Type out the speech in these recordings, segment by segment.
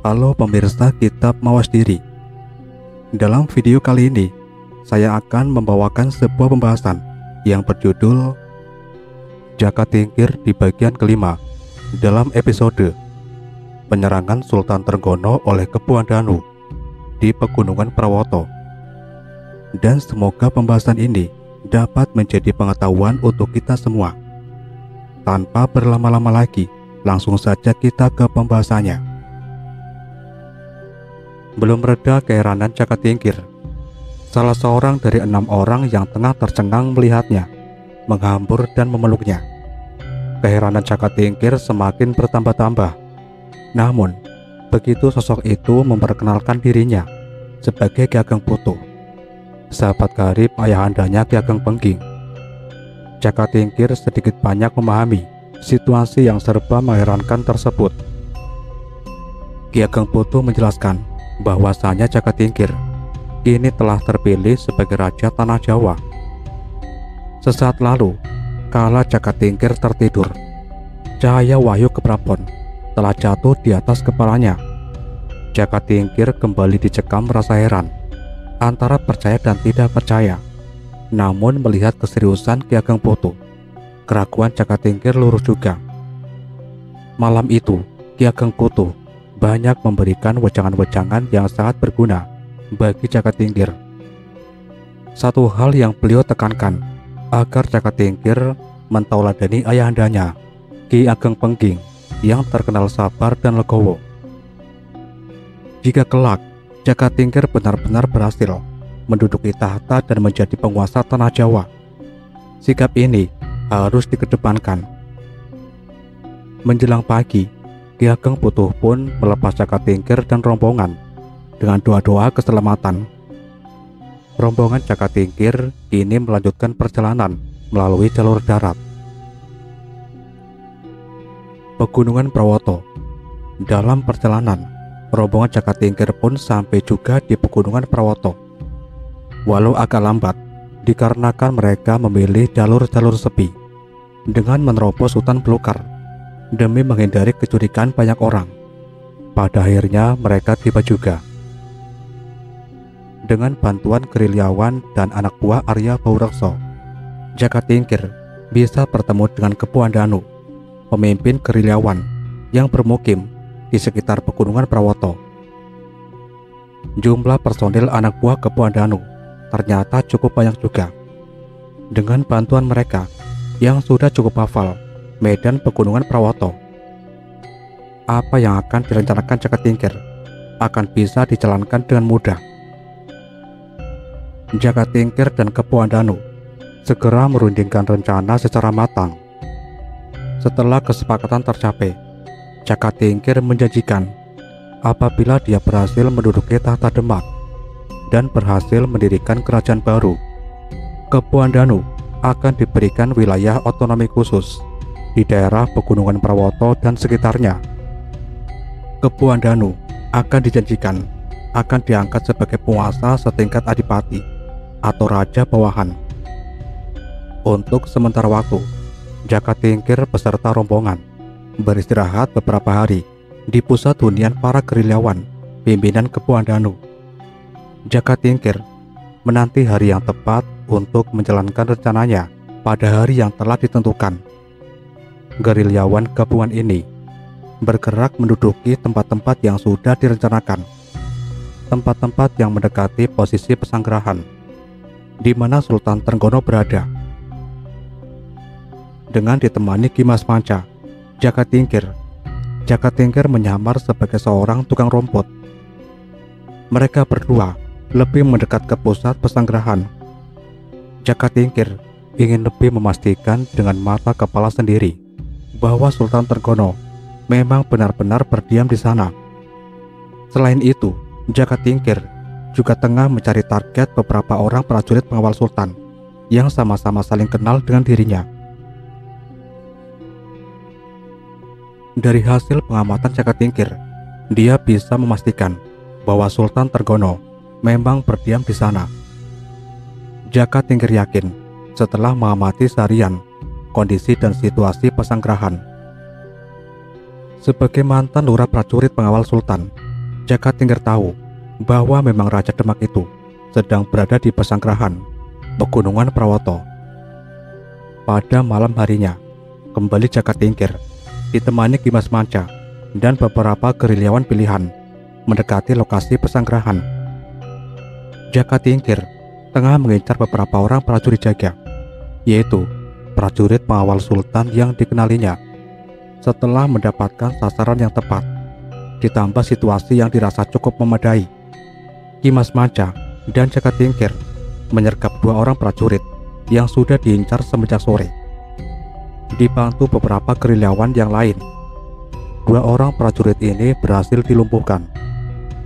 Halo pemirsa Kitab Mawas Diri. Dalam video kali ini, saya akan membawakan sebuah pembahasan yang berjudul Jaka Tingkir di bagian kelima dalam episode Penyerangan Sultan Trenggono oleh Kepuan Danu di Pegunungan Prawoto. Dan semoga pembahasan ini dapat menjadi pengetahuan untuk kita semua. Tanpa berlama-lama lagi, langsung saja kita ke pembahasannya. Belum reda keheranan Jaka Tingkir, salah seorang dari 6 orang yang tengah tercengang melihatnya, menghambur dan memeluknya. Keheranan Jaka Tingkir semakin bertambah-tambah. Namun, begitu sosok itu memperkenalkan dirinya sebagai Ki Ageng Putu, sahabat karib ayahandanya Ki Ageng Pengging, Jaka Tingkir sedikit banyak memahami situasi yang serba mengherankan tersebut. Ki Ageng Putu menjelaskan bahwasanya Jaka Tingkir kini telah terpilih sebagai Raja Tanah Jawa. Sesaat lalu, kala Jaka Tingkir tertidur, cahaya wahyu keprabon telah jatuh di atas kepalanya. Jaka Tingkir kembali dicekam rasa heran, antara percaya dan tidak percaya. Namun melihat keseriusan Ki Ageng Putu, keraguan Jaka Tingkir lurus juga. Malam itu, Ki Ageng Putu banyak memberikan wejangan-wejangan yang sangat berguna bagi Jaka Tingkir. Satu hal yang beliau tekankan, agar Jaka Tingkir mentauladani ayahandanya, Ki Ageng Pengging, yang terkenal sabar dan legowo. Jika kelak Jaka Tingkir benar-benar berhasil menduduki tahta dan menjadi penguasa tanah Jawa, sikap ini harus dikedepankan. Menjelang pagi, Ki Ageng Putu pun melepas Jaka Tingkir dan rombongan dengan doa-doa keselamatan. Rombongan Jaka Tingkir kini melanjutkan perjalanan melalui jalur darat. Pegunungan Prawoto. Dalam perjalanan, rombongan Jaka Tingkir pun sampai juga di Pegunungan Prawoto. Walau agak lambat, dikarenakan mereka memilih jalur-jalur sepi dengan menerobos hutan belukar demi menghindari kecurigaan banyak orang. Pada akhirnya mereka tiba juga. Dengan bantuan gerilyawan dan anak buah Arya Baurekso, Jaka Tingkir bisa bertemu dengan Kepuan Danu, pemimpin gerilyawan yang bermukim di sekitar Pegunungan Prawoto. Jumlah personil anak buah Kepuan Danu ternyata cukup banyak juga. Dengan bantuan mereka yang sudah cukup hafal medan Pegunungan Prawoto, apa yang akan direncanakan Jaka Tingkir akan bisa dijalankan dengan mudah. Jaka Tingkir dan Kepuan Danu segera merundingkan rencana secara matang. Setelah kesepakatan tercapai, Jaka Tingkir menjanjikan apabila dia berhasil menduduki tahta Demak dan berhasil mendirikan kerajaan baru, Kepuan Danu akan diberikan wilayah otonomi khusus di daerah Pegunungan Prawoto dan sekitarnya. Kepuan Danu akan dijanjikan akan diangkat sebagai penguasa setingkat adipati atau raja bawahan. Untuk sementara waktu, Jaka Tingkir beserta rombongan beristirahat beberapa hari di pusat hunian para gerilyawan pimpinan Kepuan Danu. Jaka Tingkir menanti hari yang tepat untuk menjalankan rencananya pada hari yang telah ditentukan. Gerilyawan gabungan ini bergerak menduduki tempat-tempat yang sudah direncanakan, tempat-tempat yang mendekati posisi pesanggerahan di mana Sultan Trenggono berada. Dengan ditemani Ki Mas Panca, Jaka Tingkir menyamar sebagai seorang tukang rumput. Mereka berdua lebih mendekat ke pusat pesanggerahan. Jaka Tingkir ingin lebih memastikan dengan mata kepala sendiri bahwa Sultan Trenggono memang benar-benar berdiam di sana. Selain itu, Jaka Tingkir juga tengah mencari target beberapa orang prajurit pengawal Sultan yang sama-sama saling kenal dengan dirinya. Dari hasil pengamatan Jaka Tingkir, dia bisa memastikan bahwa Sultan Trenggono memang berdiam di sana. Jaka Tingkir yakin setelah mengamati seharian kondisi dan situasi pesanggerahan. Sebagai mantan lurah prajurit pengawal Sultan, Jaka Tingkir tahu bahwa memang Raja Demak itu sedang berada di Pesanggrahan, Pegunungan Prawoto. Pada malam harinya, kembali Jaka Tingkir ditemani Ki Mas Manca dan beberapa gerilyawan pilihan mendekati lokasi Pesanggrahan. Jaka Tingkir tengah mengincar beberapa orang prajurit jaga, yaitu prajurit pengawal Sultan yang dikenalinya. Setelah mendapatkan sasaran yang tepat, ditambah situasi yang dirasa cukup memadai, Ki Mas Manca dan Jaka Tingkir menyergap 2 orang prajurit yang sudah diincar semenjak sore. Dibantu beberapa gerilyawan yang lain, 2 orang prajurit ini berhasil dilumpuhkan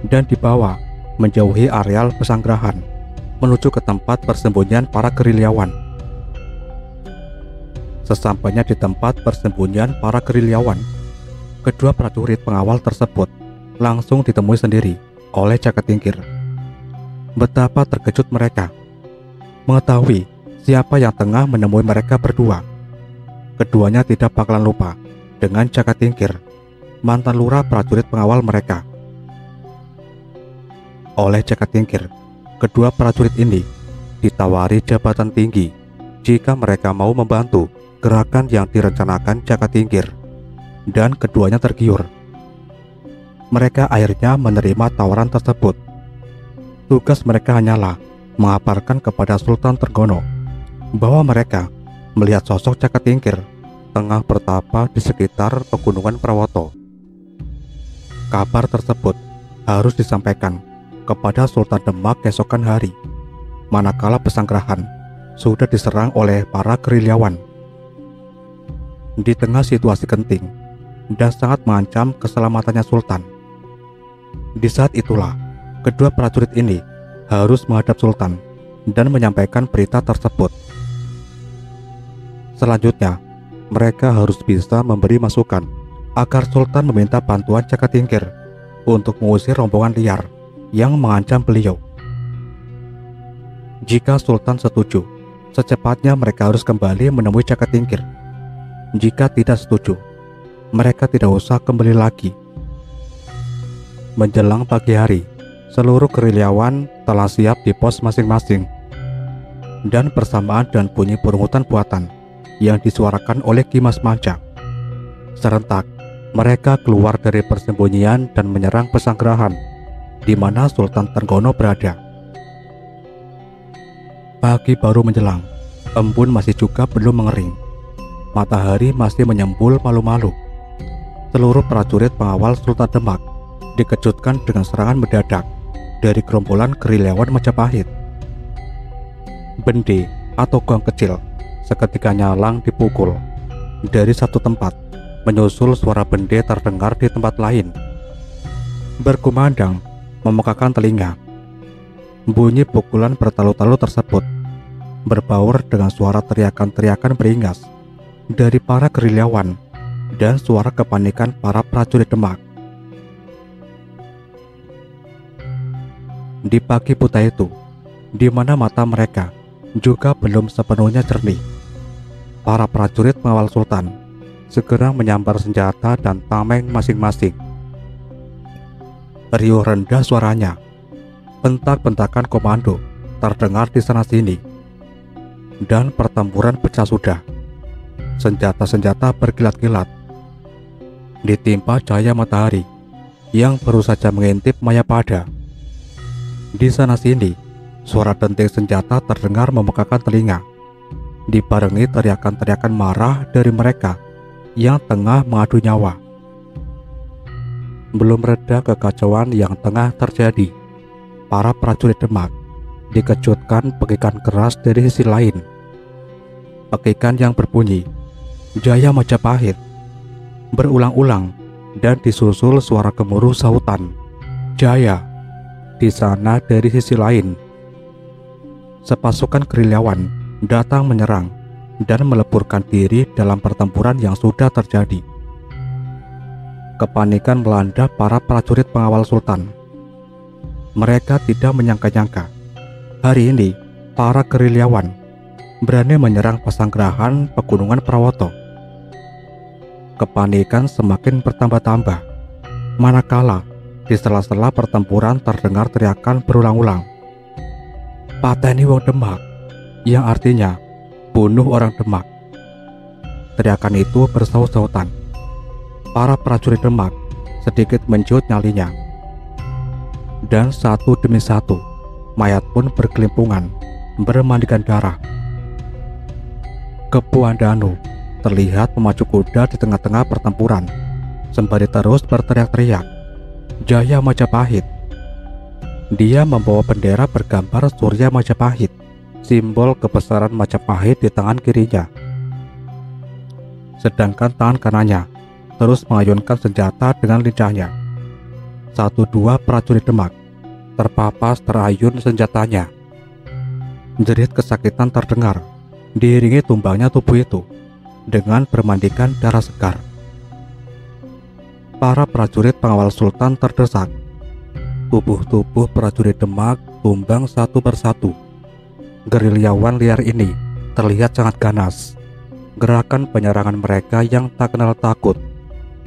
dan dibawa menjauhi areal Pesanggrahan menuju ke tempat persembunyian para gerilyawan. Sesampainya di tempat persembunyian para gerilyawan, kedua prajurit pengawal tersebut langsung ditemui sendiri oleh Jaka Tingkir. Betapa terkejut mereka mengetahui siapa yang tengah menemui mereka berdua. Keduanya tidak bakalan lupa dengan Jaka Tingkir, mantan lurah prajurit pengawal mereka. Oleh Jaka Tingkir, kedua prajurit ini ditawari jabatan tinggi jika mereka mau membantu gerakan yang direncanakan Jaka Tingkir, dan keduanya tergiur. Mereka akhirnya menerima tawaran tersebut. Tugas mereka hanyalah mengabarkan kepada Sultan Trenggono bahwa mereka melihat sosok Jaka Tingkir tengah bertapa di sekitar Pegunungan Prawoto. Kabar tersebut harus disampaikan kepada Sultan Demak keesokan hari, manakala Pesanggrahan sudah diserang oleh para gerilyawan. Di tengah situasi genting dan sangat mengancam keselamatannya Sultan, di saat itulah kedua prajurit ini harus menghadap Sultan dan menyampaikan berita tersebut. Selanjutnya, mereka harus bisa memberi masukan agar Sultan meminta bantuan Jaka Tingkir untuk mengusir rombongan liar yang mengancam beliau. Jika Sultan setuju, secepatnya mereka harus kembali menemui Jaka Tingkir. Jika tidak setuju, mereka tidak usah kembali lagi. Menjelang pagi hari, seluruh gerilyawan telah siap di pos masing-masing, dan bersamaan dengan bunyi burung buatan yang disuarakan oleh Ki Mas Manca, serentak mereka keluar dari persembunyian dan menyerang Pesanggrahan di mana Sultan Trenggono berada. Pagi baru menjelang, embun masih juga belum mengering. Matahari masih menyembul malu-malu. Seluruh prajurit pengawal Sultan Demak dikejutkan dengan serangan mendadak dari gerombolan gerilyawan Majapahit. Bende atau gong kecil seketika nyalang dipukul. Dari satu tempat, menyusul suara bende terdengar di tempat lain. Berkumandang, memekakan telinga. Bunyi pukulan bertalu-talu tersebut berbaur dengan suara teriakan-teriakan beringas dari para gerilyawan dan suara kepanikan para prajurit Demak. Di pagi buta itu, di mana mata mereka juga belum sepenuhnya jernih, para prajurit pengawal Sultan segera menyambar senjata dan tameng masing-masing. Riuh rendah suaranya, bentak-bentakan komando terdengar di sana-sini, dan pertempuran pecah sudah. Senjata-senjata berkilat-kilat. Ditimpa cahaya matahari yang baru saja mengintip Mayapada. Di sana-sini, suara denting senjata terdengar memekakan telinga, dibarengi teriakan-teriakan marah dari mereka yang tengah mengadu nyawa. Belum reda kekacauan yang tengah terjadi, para prajurit Demak dikejutkan pekikan keras dari sisi lain. Pekikan yang berbunyi "Jaya Majapahit" berulang-ulang dan disusul suara gemuruh sahutan "Jaya" di sana dari sisi lain. Sepasukan gerilyawan datang menyerang dan meleburkan diri dalam pertempuran yang sudah terjadi. Kepanikan melanda para prajurit pengawal Sultan. Mereka tidak menyangka-nyangka hari ini para gerilyawan berani menyerang Pesanggrahan Pegunungan Prawoto. Kepanikan semakin bertambah-tambah manakala Di sela-sela pertempuran terdengar teriakan berulang-ulang, "Pateni wong Demak," yang artinya bunuh orang Demak. Teriakan itu bersaut-sautan. Para prajurit Demak sedikit menjut nyalinya. Dan satu demi satu, mayat pun berkelimpungan, bermandikan darah. Kepuan Danu terlihat memacu kuda di tengah-tengah pertempuran, sembari terus berteriak-teriak, "Jaya Majapahit!" Dia membawa bendera bergambar Surya Majapahit, simbol kebesaran Majapahit di tangan kirinya. Sedangkan tangan kanannya terus mengayunkan senjata dengan lincahnya. 1-2 prajurit Demak terpapas terayun senjatanya. Jerit kesakitan terdengar, diiringi tumbangnya tubuh itu dengan bermandikan darah segar. Para prajurit pengawal Sultan terdesak. Tubuh-tubuh prajurit Demak tumbang satu persatu. Gerilyawan liar ini terlihat sangat ganas. Gerakan penyerangan mereka yang tak kenal takut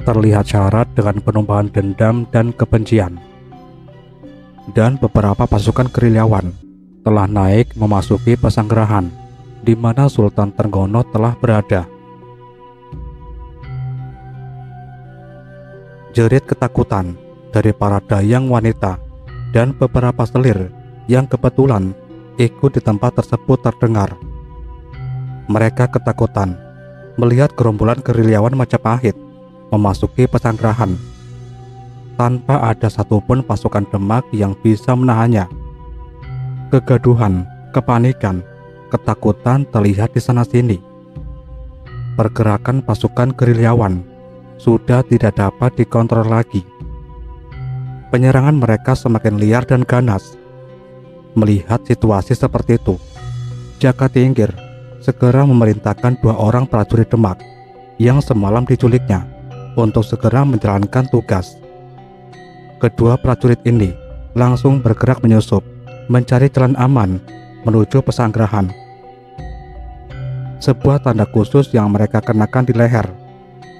terlihat syarat dengan penumpangan dendam dan kebencian. Dan beberapa pasukan gerilyawan telah naik memasuki pesanggerahan di mana Sultan Trenggono telah berada. Jerit ketakutan dari para dayang wanita dan beberapa selir yang kebetulan ikut di tempat tersebut terdengar. Mereka ketakutan melihat gerombolan gerilyawan Majapahit memasuki pesanggerahan tanpa ada satupun pasukan Demak yang bisa menahannya. Kegaduhan, kepanikan, ketakutan terlihat di sana-sini. Pergerakan pasukan gerilyawan sudah tidak dapat dikontrol lagi. Penyerangan mereka semakin liar dan ganas. Melihat situasi seperti itu, Jaka Tingkir segera memerintahkan 2 orang prajurit Demak yang semalam diculiknya untuk segera menjalankan tugas. Kedua prajurit ini langsung bergerak menyusup, mencari jalan aman menuju pesanggerahan. Sebuah tanda khusus yang mereka kenakan di leher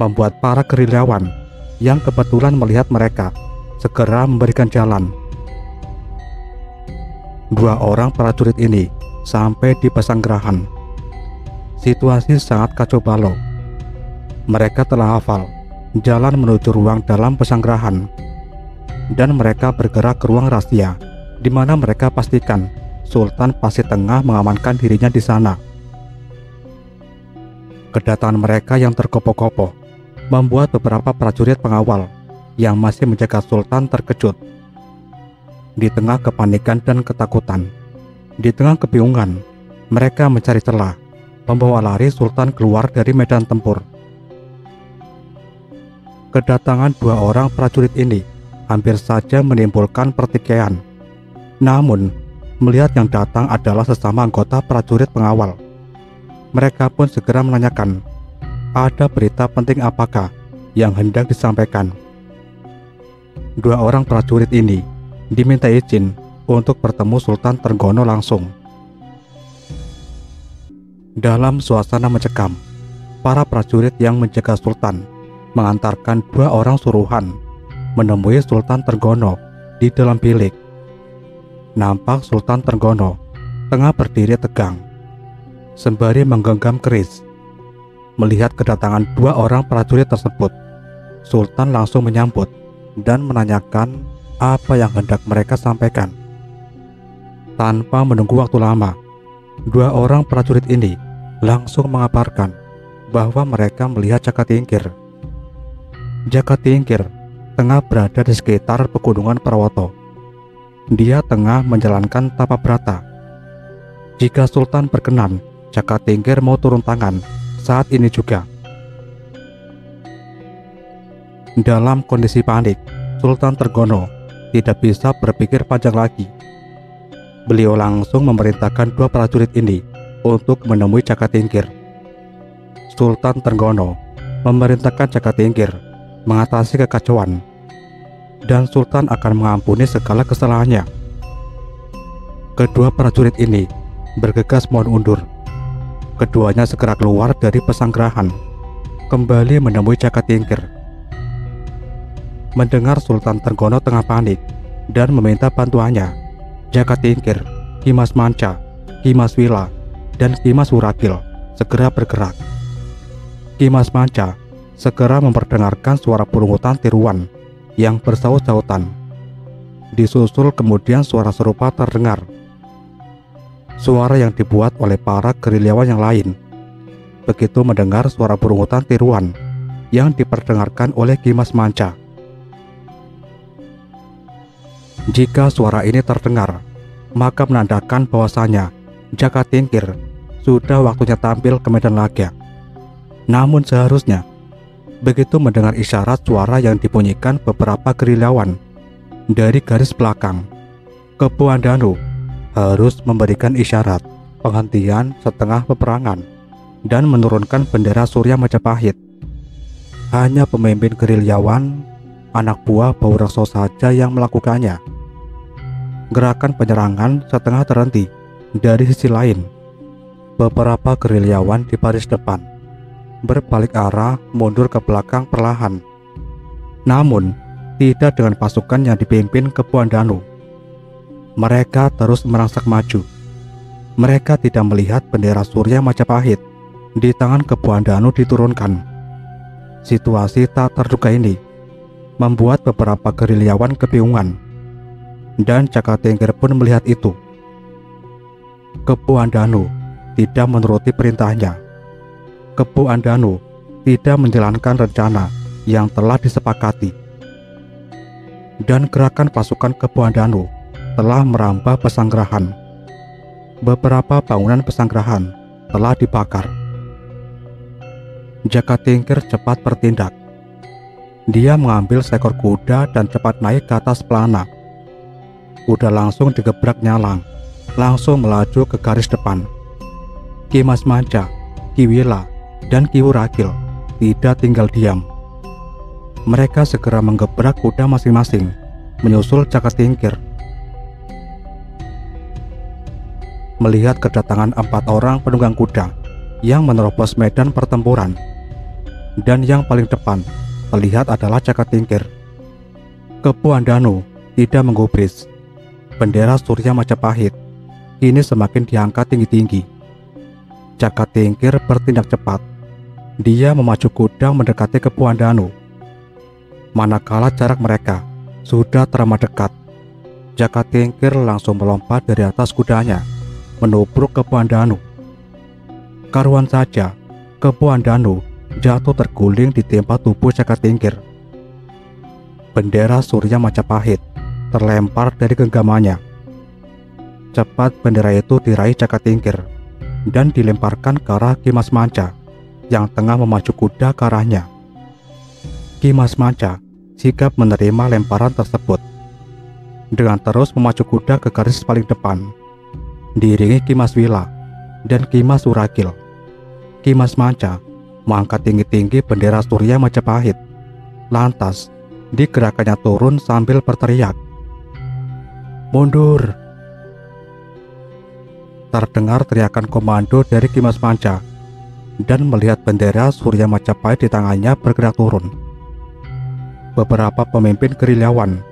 membuat para gerilyawan yang kebetulan melihat mereka segera memberikan jalan. 2 orang prajurit ini sampai di pesanggerahan. Situasi sangat kacau balau. Mereka telah hafal jalan menuju ruang dalam pesanggerahan, dan mereka bergerak ke ruang rahasia di mana mereka pastikan Sultan pasti tengah mengamankan dirinya di sana. Kedatangan mereka yang terkopoh-kopoh membuat beberapa prajurit pengawal yang masih menjaga Sultan terkejut. Di tengah kepanikan dan ketakutan, di tengah kebingungan, mereka mencari celah membawa lari Sultan keluar dari medan tempur. Kedatangan 2 orang prajurit ini hampir saja menimbulkan pertikaian. Namun, melihat yang datang adalah sesama anggota prajurit pengawal, mereka pun segera menanyakan, ada berita penting apakah yang hendak disampaikan. 2 orang prajurit ini diminta izin untuk bertemu Sultan Trenggono langsung. Dalam suasana mencekam, para prajurit yang menjaga Sultan mengantarkan 2 orang suruhan menemui Sultan Trenggono di dalam bilik. Nampak Sultan Trenggono tengah berdiri tegang, sembari menggenggam keris. Melihat kedatangan 2 orang prajurit tersebut, Sultan langsung menyambut dan menanyakan apa yang hendak mereka sampaikan. Tanpa menunggu waktu lama, 2 orang prajurit ini langsung mengabarkan bahwa mereka melihat Jaka Tingkir. Jaka Tingkir tengah berada di sekitar pegunungan Prawoto. Dia tengah menjalankan tapa brata. Jika Sultan berkenan, Jaka Tingkir mau turun tangan saat ini juga. Dalam kondisi panik, Sultan Trenggono tidak bisa berpikir panjang lagi. Beliau langsung memerintahkan 2 prajurit ini untuk menemui Jaka Tingkir. Sultan Trenggono memerintahkan Jaka Tingkir mengatasi kekacauan, dan Sultan akan mengampuni segala kesalahannya. Kedua prajurit ini bergegas mohon undur. Keduanya segera keluar dari pesanggerahan, kembali menemui Jaka Tingkir. Mendengar Sultan Trenggono tengah panik dan meminta bantuannya, Jaka Tingkir, Ki Mas Manca, Ki Mas Wila, dan Ki Mas Wuragil segera bergerak. Ki Mas Manca segera memperdengarkan suara burung hutan tiruan yang bersaut-sautan. Disusul kemudian suara serupa terdengar. Suara yang dibuat oleh para gerilyawan yang lain. Begitu mendengar suara burung hutan tiruan yang diperdengarkan oleh Ki Mas Manca. Jika suara ini terdengar, maka menandakan bahwasanya Jaka Tingkir sudah waktunya tampil ke medan laga. Namun seharusnya, begitu mendengar isyarat suara yang dibunyikan beberapa gerilyawan dari garis belakang, Kepu Andanu harus memberikan isyarat penghentian setengah peperangan dan menurunkan bendera Surya Majapahit. Hanya pemimpin gerilyawan, anak buah Bau Rekso saja yang melakukannya. Gerakan penyerangan setengah terhenti. Dari sisi lain, beberapa gerilyawan di baris depan berbalik arah mundur ke belakang perlahan. Namun, tidak dengan pasukan yang dipimpin Kepu Andanu. Mereka terus merangsak maju. Mereka tidak melihat bendera Surya Majapahit di tangan Kepu Andanu diturunkan. Situasi tak terduga ini membuat beberapa gerilyawan kebingungan, dan Jaka Tingkir pun melihat itu. Kepu Andanu tidak menuruti perintahnya. Kepu Andanu tidak menjalankan rencana yang telah disepakati. Dan gerakan pasukan Kepu Andanu telah merambah pesanggerahan. Beberapa bangunan pesanggerahan telah dibakar. Jaka Tingkir cepat bertindak. Dia mengambil seekor kuda dan cepat naik ke atas pelana. Kuda langsung digebrak nyalang, langsung melaju ke garis depan. Ki Mas Manca, Ki Wila, dan Ki Wuragil tidak tinggal diam. Mereka segera menggebrak kuda masing-masing, menyusul Jaka Tingkir. Melihat kedatangan 4 orang penunggang kuda yang menerobos medan pertempuran, dan yang paling depan terlihat adalah Jaka Tingkir, Kepu Andanu tidak menggubris. Bendera Surya Majapahit kini semakin diangkat tinggi-tinggi. Jaka Tingkir bertindak cepat. Dia memacu kuda mendekati Kepu Andanu. Manakala jarak mereka sudah teramat dekat, Jaka Tingkir langsung melompat dari atas kudanya, menubruk Kepu Andanu. Karuan saja, Kepu Andanu jatuh terguling di tempat tubuh Jaka Tingkir. Bendera Surya Majapahit terlempar dari genggamannya. Cepat bendera itu diraih Jaka Tingkir dan dilemparkan ke arah Ki Mas Manca yang tengah memacu kuda ke arahnya. Ki Mas Manca sigap menerima lemparan tersebut dengan terus memacu kuda ke garis paling depan, diiringi Ki Mas Wila dan Ki Mas Wuragil. Ki Mas Manca mengangkat tinggi-tinggi bendera Surya Majapahit. Lantas digerakannya turun sambil berteriak, "Mundur!" Terdengar teriakan komando dari Ki Mas Manca, dan melihat bendera Surya Majapahit di tangannya bergerak turun. Beberapa pemimpin gerilyawan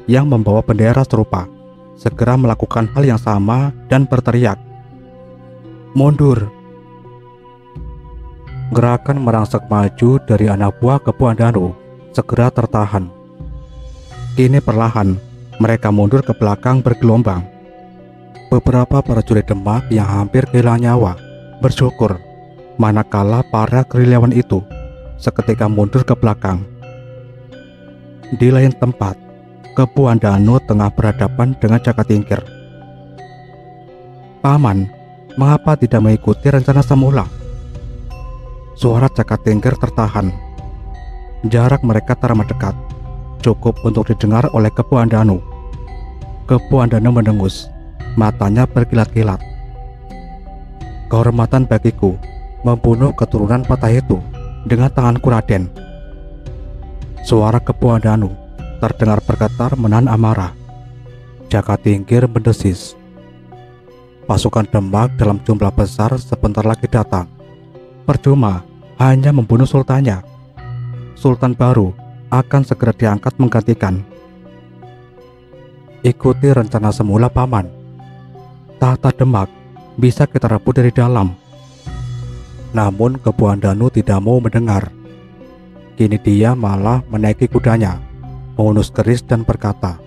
yang membawa bendera serupa segera melakukan hal yang sama dan berteriak, "Mundur!" Gerakan merangsek maju dari anak buah Kepu Andanu segera tertahan. Kini perlahan mereka mundur ke belakang bergelombang. Beberapa prajurit Demak yang hampir kehilangan nyawa bersyukur manakala para gerilyawan itu seketika mundur ke belakang. Di lain tempat, Kepu Andanu tengah berhadapan dengan Jaka Tingkir. "Paman, mengapa tidak mengikuti rencana semula?" Suara Jaka Tingkir tertahan. Jarak mereka teramat dekat, cukup untuk didengar oleh Kepu Andanu. Kepu Andanu mendengus, matanya berkilat-kilat. "Kehormatan bagiku membunuh keturunan patah itu dengan tanganku, Raden." Suara Kepu Andanu terdengar bergetar menahan amarah. Jaka Tingkir mendesis. Pasukan Demak dalam jumlah besar sebentar lagi datang. Percuma hanya membunuh sultannya. Sultan baru akan segera diangkat menggantikan. Ikuti rencana semula, Paman. Tahta Demak bisa kita rebut dari dalam. Namun Kebu Andanu tidak mau mendengar. Kini dia malah menaiki kudanya, mengunus keris dan berkata,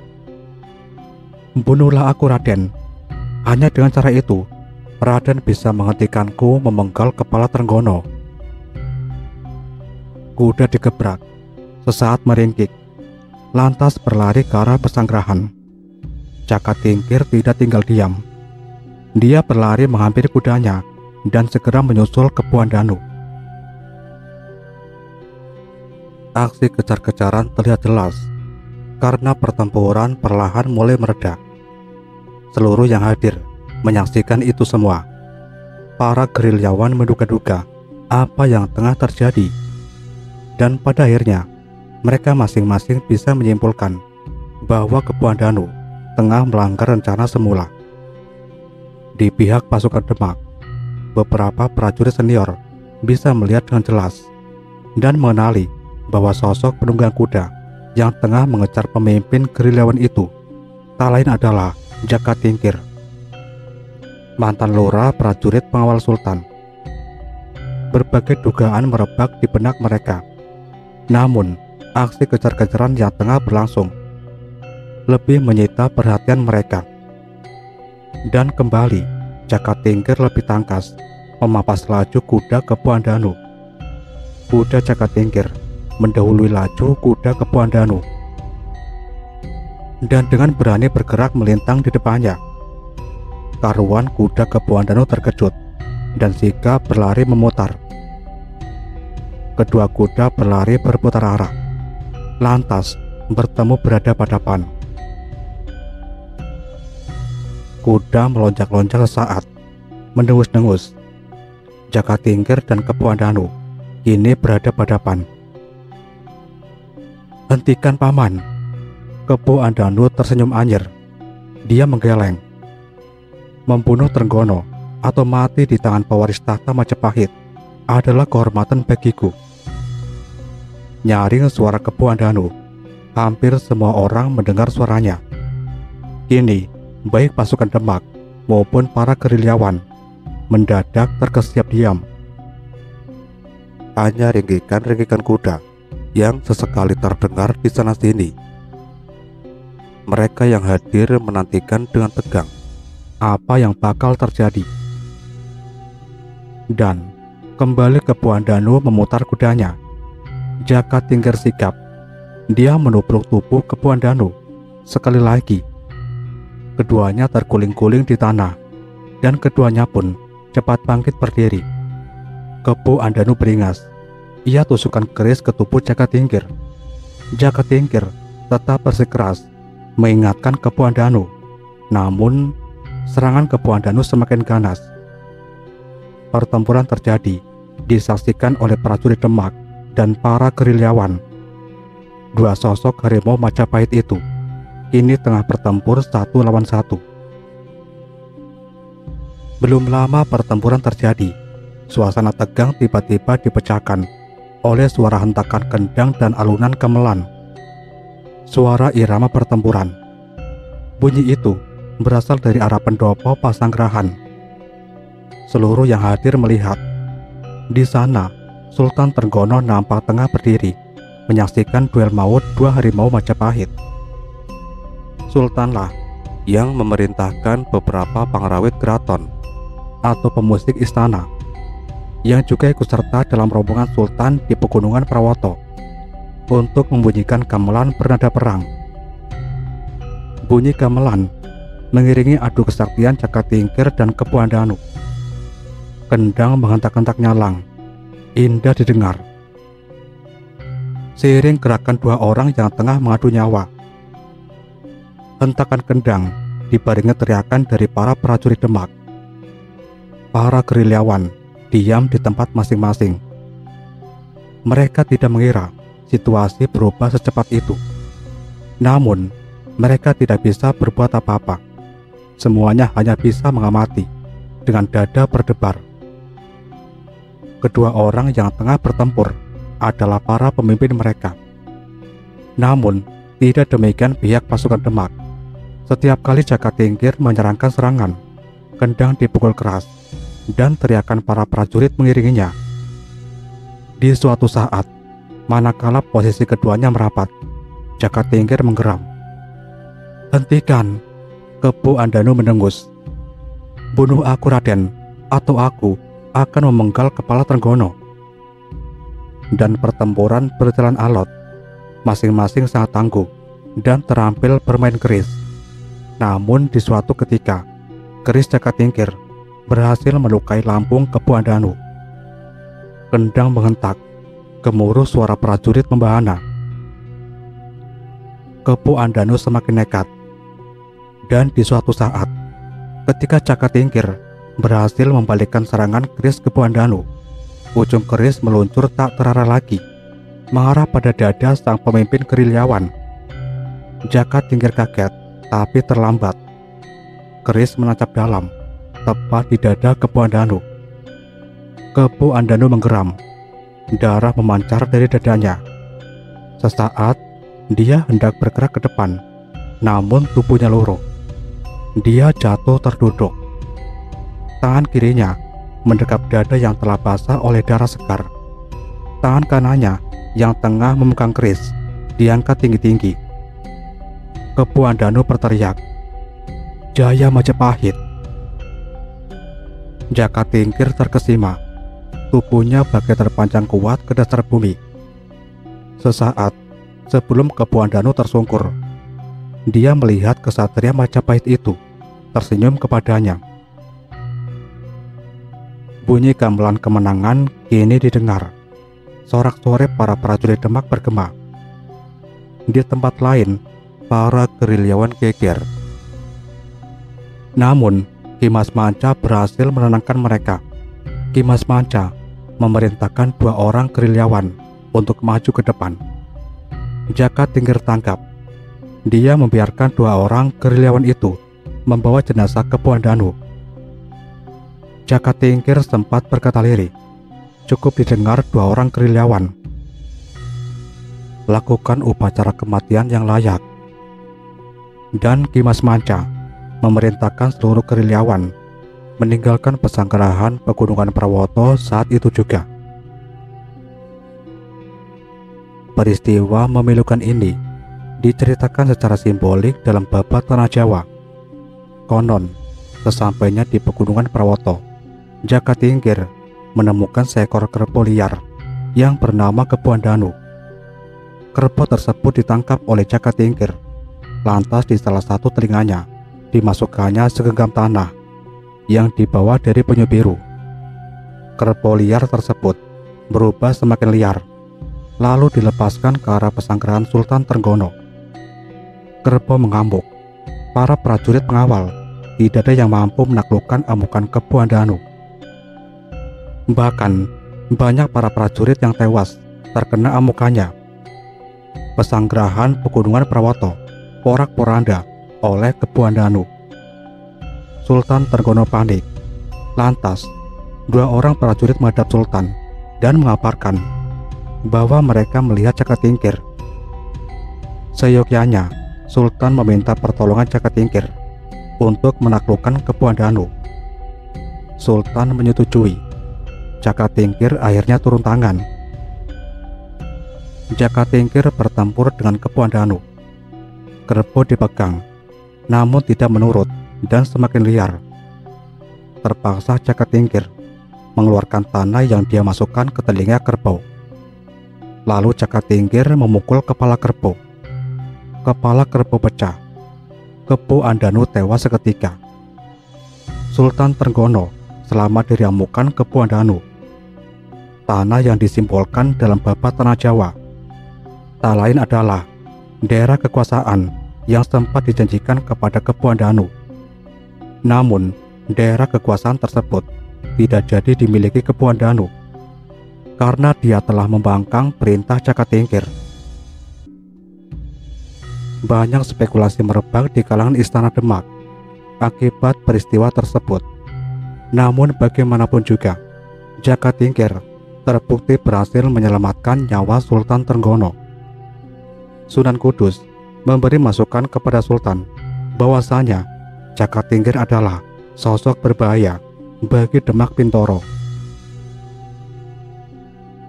"Bunuhlah aku, Raden. Hanya dengan cara itu, Raden bisa menghentikanku memenggal kepala Trenggono." Kuda digebrak, sesaat meringkik, lantas berlari ke arah pesanggerahan. Jaka Tingkir tidak tinggal diam. Dia berlari menghampiri kudanya dan segera menyusul Kebu Andanu. Aksi kejar-kejaran terlihat jelas karena pertempuran perlahan mulai mereda. Seluruh yang hadir menyaksikan itu semua. Para gerilyawan menduga-duga apa yang tengah terjadi, dan pada akhirnya mereka masing-masing bisa menyimpulkan bahwa Kebu Andanu tengah melanggar rencana semula. Di pihak pasukan Demak, beberapa prajurit senior bisa melihat dengan jelas dan mengenali bahwa sosok penunggang kuda yang tengah mengejar pemimpin gerilyawan itu tak lain adalah Jaka Tingkir, mantan lurah prajurit pengawal Sultan. Berbagai dugaan merebak di benak mereka. Namun, aksi kejar-kejaran yang tengah berlangsung lebih menyita perhatian mereka. Dan kembali, Jaka Tingkir lebih tangkas memampas laju kuda Kebu Andanu. Kuda Jaka Tingkir mendahului laju kuda Kebu Andanu, dan dengan berani bergerak melintang di depannya. Karuan kuda Kebu Andanu terkejut dan sigap berlari memutar. Kedua kuda berlari berputar arah, lantas bertemu berhadapan-hadapan. Kuda melonjak-lonjak sesaat, mendengus-dengus. Jaka Tingkir dan Kebu Andanu kini berhadapan-hadapan. "Hentikan, Paman!" Kebu Andanu tersenyum anyir. Dia menggeleng. Membunuh Trenggono atau mati di tangan pewaris tahta Majapahit adalah kehormatan bagiku. Nyaring suara Kebu Andanu. Hampir semua orang mendengar suaranya. Kini, baik pasukan Demak maupun para gerilyawan mendadak terkesiap diam. Hanya ringkikan-ringkikan kuda yang sesekali terdengar di sana-sini. Mereka yang hadir menantikan dengan tegang apa yang bakal terjadi. Dan kembali Kebu Andanu memutar kudanya. Jaka Tingkir sigap. Dia menubruk tubuh Kebu Andanu sekali lagi. Keduanya terguling-guling di tanah, dan keduanya pun cepat bangkit berdiri. Kebu Andanu beringas. Ia tusukkan keris ke tubuh Jaka Tingkir. Jaka Tingkir tetap bersikeras mengingatkan Kebu Andanu. Namun, serangan Kebu Andanu semakin ganas. Pertempuran terjadi, disaksikan oleh prajurit Demak dan para gerilyawan. Dua sosok harimau Majapahit itu kini tengah bertempur satu lawan satu. Belum lama pertempuran terjadi, suasana tegang tiba-tiba dipecahkan oleh suara hentakan kendang dan alunan gamelan. Suara irama pertempuran. Bunyi itu berasal dari arah pendopo pasanggerahan. Seluruh yang hadir melihat. Di sana, Sultan Trenggono nampak tengah berdiri, menyaksikan duel maut dua harimau Majapahit. Sultanlah yang memerintahkan beberapa pengrawit keraton atau pemusik istana, yang juga ikut serta dalam rombongan Sultan di Pegunungan Prawoto untuk membunyikan gamelan bernada perang. Bunyi gamelan mengiringi adu kesaktian Jaka Tingkir dan Kebu Andanu. Kendang menghentak-hentak nyalang, indah didengar. Seiring gerakan dua orang yang tengah mengadu nyawa, hentakan kendang dibarengi teriakan dari para prajurit Demak. Para gerilyawan diam di tempat masing-masing. Mereka tidak mengira situasi berubah secepat itu. Namun, mereka tidak bisa berbuat apa-apa. Semuanya hanya bisa mengamati dengan dada berdebar. Kedua orang yang tengah bertempur adalah para pemimpin mereka. Namun, tidak demikian pihak pasukan Demak. Setiap kali Jakatingkir menyerangkan serangan, kendang dipukul keras, dan teriakan para prajurit mengiringinya. Di suatu saat, manakala posisi keduanya merapat, Jakatingkir menggeram. "Hentikan!" Kepu Andanu mendengus. "Bunuh aku, Raden, atau aku akan memenggal kepala Trenggono." Dan pertempuran berjalan alot. Masing-masing sangat tangguh dan terampil bermain keris. Namun di suatu ketika, keris Jakatingkir berhasil melukai lambung Kepu Andanu. Kendang menghentak, gemuruh suara prajurit membahana. Kepu Andanu semakin nekat. Dan di suatu saat, ketika Jakatingkir berhasil membalikkan serangan keris Kepu Andanu, ujung keris meluncur tak terarah lagi, mengarah pada dada sang pemimpin gerilyawan. Jakatingkir kaget, tapi terlambat. Keris menancap dalam, tepat di dada Kepu Andanu. Kepu Andanu menggeram. Darah memancar dari dadanya. Sesaat, dia hendak bergerak ke depan, namun tubuhnya luruh. Dia jatuh terduduk. Tangan kirinya mendekap dada yang telah basah oleh darah segar. Tangan kanannya yang tengah memegang keris diangkat tinggi-tinggi. Kepu Andanu berteriak, "Jaya Majapahit!" Jakatingkir terkesima. Tubuhnya bagai terpancang kuat ke dasar bumi. Sesaat sebelum Kepu Andanu tersungkur, dia melihat kesatria Majapahit itu tersenyum kepadanya. Bunyi gamelan kemenangan kini didengar. Sorak-sorai para prajurit Demak bergema. Di tempat lain, para gerilyawan geger. Namun, Ki Mas Manca berhasil menenangkan mereka. Ki Mas Manca memerintahkan 2 orang gerilyawan untuk maju ke depan. Jakatingkir tangkap. Dia membiarkan 2 orang gerilyawan itu membawa jenazah Kepu Andanu. Jakatingkir sempat berkata lirih. Cukup didengar 2 orang gerilyawan. "Lakukan upacara kematian yang layak." Dan Ki Mas Manca memerintahkan seluruh gerilyawan meninggalkan pesanggerahan Pegunungan Prawoto saat itu juga. Peristiwa memilukan ini diceritakan secara simbolik dalam Babat Tanah Jawa. Konon, sesampainya di Pegunungan Prawoto, Jakatingkir menemukan seekor kerbau liar yang bernama Kepu Andanu. Kerbau tersebut ditangkap oleh Jakatingkir. Lantas di salah satu telinganya dimasukkannya segenggam tanah yang dibawa dari penyu biru. Kerbau liar tersebut berubah semakin liar, lalu dilepaskan ke arah pesanggerahan Sultan Trenggono. Kerbau mengamuk. Para prajurit mengawal. Tidak ada yang mampu menaklukkan amukan Kepu Andanu. Bahkan banyak para prajurit yang tewas terkena amukannya. Pesanggerahan Pegunungan Prawoto porak-poranda oleh Kepu Andanu. Sultan Trenggono panik. Lantas 2 orang prajurit menghadap Sultan dan mengabarkan bahwa mereka melihat Jakatingkir. Seyogyanya Sultan meminta pertolongan Jakatingkir untuk menaklukkan Kepu Andanu. Sultan menyetujui. Jakatingkir akhirnya turun tangan. Jakatingkir bertempur dengan Kepu Andanu. Kerbau dipegang, namun tidak menurut dan semakin liar. Terpaksa Jakatingkir mengeluarkan tanah yang dia masukkan ke telinga kerbau. Lalu Jakatingkir memukul kepala kerbau. Kepala kerbau pecah. Kepu Andanu tewas seketika. Sultan Trenggono selamat dari amukan Kepu Andanu. Tanah yang disimbolkan dalam Babat Tanah Jawa tak lain adalah daerah kekuasaan yang sempat dijanjikan kepada Kepu Andanu. Namun, daerah kekuasaan tersebut tidak jadi dimiliki Kepu Andanu karena dia telah membangkang perintah Jakatingkir. Banyak spekulasi merebak di kalangan istana Demak akibat peristiwa tersebut. Namun bagaimanapun juga, Jakatingkir terbukti berhasil menyelamatkan nyawa Sultan Trenggono. Sunan Kudus memberi masukan kepada Sultan bahwasanya Jaka Tingkir adalah sosok berbahaya bagi Demak Bintoro.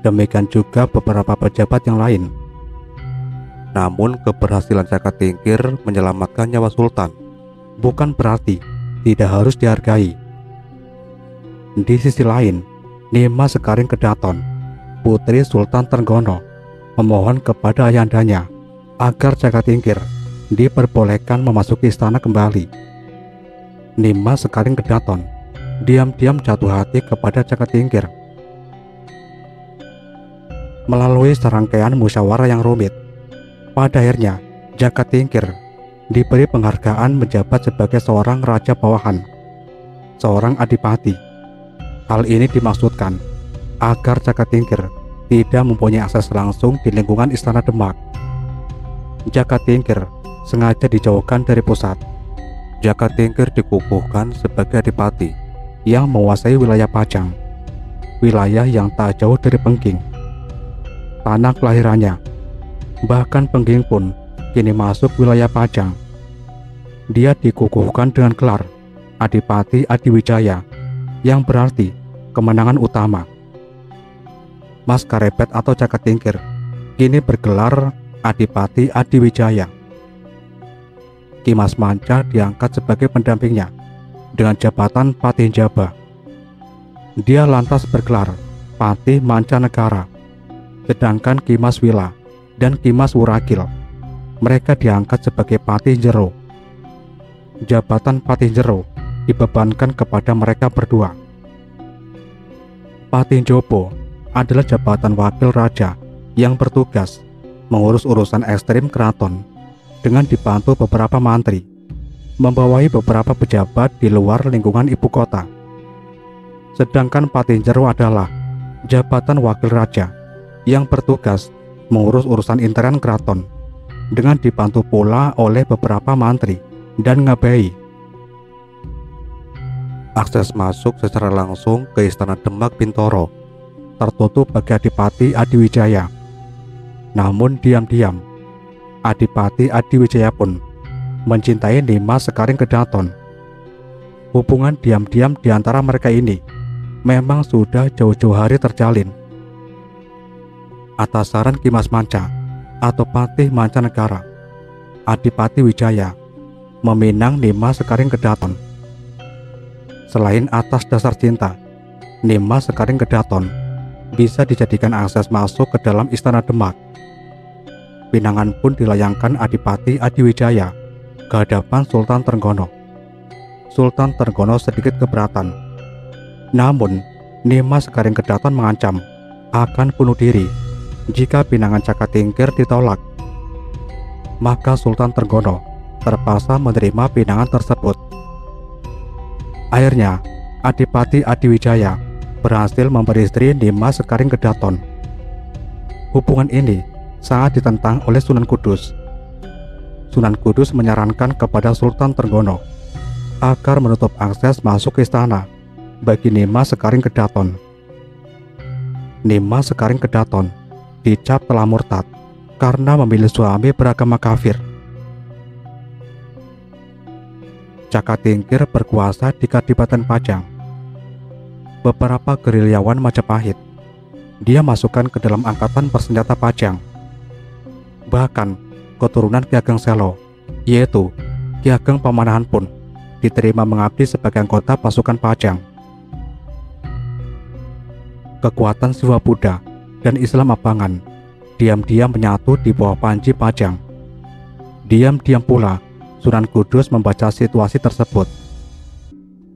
Demikian juga beberapa pejabat yang lain. Namun keberhasilan Jaka Tingkir menyelamatkan nyawa Sultan bukan berarti tidak harus dihargai. Di sisi lain, Nimas Sekaring Kedaton, putri Sultan Trenggono, memohon kepada ayandanya agar Jaka Tingkir diperbolehkan memasuki istana kembali. Nimas Sekaring Kedaton diam-diam jatuh hati kepada Jaka Tingkir. Melalui serangkaian musyawarah yang rumit, pada akhirnya Jaka Tingkir diberi penghargaan menjabat sebagai seorang raja bawahan, seorang adipati. Hal ini dimaksudkan agar Jaka Tingkir tidak mempunyai akses langsung di lingkungan istana Demak. Jaka Tingkir sengaja dijauhkan dari pusat. Jaka Tingkir dikukuhkan sebagai adipati yang menguasai wilayah Pajang, wilayah yang tak jauh dari Pengging, tanah kelahirannya. Bahkan Pengging pun kini masuk wilayah Pajang. Dia dikukuhkan dengan gelar Adipati Adiwijaya, yang berarti kemenangan utama. Mas Karepet atau Jaka Tingkir kini bergelar Adipati Adiwijaya. Ki Mas Manca diangkat sebagai pendampingnya dengan jabatan Patih Jaba. Dia lantas bergelar Patih Mancanegara. Sedangkan Ki Mas Wila dan Ki Mas Wurakil, mereka diangkat sebagai Patih Jero. Jabatan Patih Jero dibebankan kepada mereka berdua. Patih Jopo adalah jabatan wakil raja yang bertugas mengurus urusan ekstrim keraton dengan dibantu beberapa mantri, membawahi beberapa pejabat di luar lingkungan ibu kota. Sedangkan Patih Jero adalah jabatan wakil raja yang bertugas mengurus urusan intern keraton dengan dibantu pula oleh beberapa mantri dan ngabai. Akses masuk secara langsung ke istana Demak Bintoro tertutup bagi Adipati Adiwijaya. Namun diam-diam Adipati Adiwijaya pun mencintai Nimas Sekaring Kedaton. Hubungan diam-diam di antara mereka ini memang sudah jauh-jauh hari terjalin. Atas saran Ki Mas Manca atau Patih Mancanegara, Adipati Wijaya meminang Nimas Sekaring Kedaton. Selain atas dasar cinta, Nimas Sekaring Kedaton bisa dijadikan akses masuk ke dalam istana Demak. Pinangan pun dilayangkan Adipati Adiwijaya ke hadapan Sultan Trenggono. Sultan Trenggono sedikit keberatan. Namun, Nimas Sekaring Kedaton mengancam akan bunuh diri jika pinangan Jaka Tingkir ditolak. Maka Sultan Trenggono terpaksa menerima pinangan tersebut. Akhirnya, Adipati Adiwijaya berhasil memberi istri Nimas Sekaring Kedaton. Hubungan ini sangat ditentang oleh Sunan Kudus. Sunan Kudus menyarankan kepada Sultan Trenggono agar menutup akses masuk ke istana bagi Nimas Sekaring Kedaton. Nimas Sekaring Kedaton dicap telah murtad karena memilih suami beragama kafir. Jaka Tingkir berkuasa di Kadipaten Pajang. Beberapa gerilyawan Majapahit dia masukkan ke dalam angkatan bersenjata Pajang. Bahkan keturunan Ki Ageng Selo, yaitu Ki Ageng Pamanahan pun diterima mengabdi sebagai anggota pasukan Pajang. Kekuatan Siwa Buddha dan Islam Abangan diam-diam menyatu di bawah panji Pajang. Diam-diam pula Sunan Kudus membaca situasi tersebut.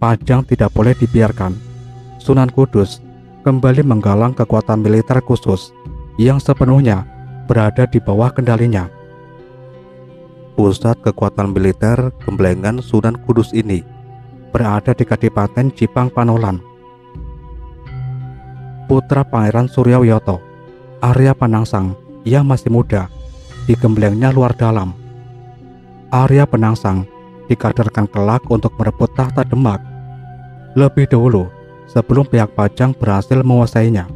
Pajang tidak boleh dibiarkan. Sunan Kudus kembali menggalang kekuatan militer khusus yang sepenuhnya berada di bawah kendalinya. Pusat kekuatan militer gemblengan Sunan Kudus ini berada di Kadipaten Jipang Panolan. Putra Pangeran Suryawiyoto, Arya Penangsang yang masih muda, digemblengnya luar dalam. Arya Penangsang dikaderkan kelak untuk merebut tahta Demak lebih dahulu sebelum pihak Pajang berhasil menguasainya.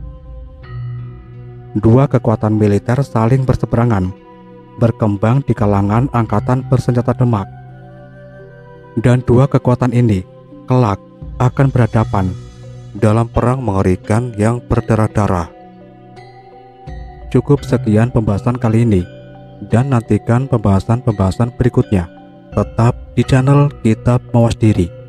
Dua kekuatan militer saling berseberangan berkembang di kalangan angkatan bersenjata Demak. Dan dua kekuatan ini kelak akan berhadapan dalam perang mengerikan yang berdarah-darah. Cukup sekian pembahasan kali ini, dan nantikan pembahasan-pembahasan berikutnya. Tetap di channel Kitab Mawas Diri.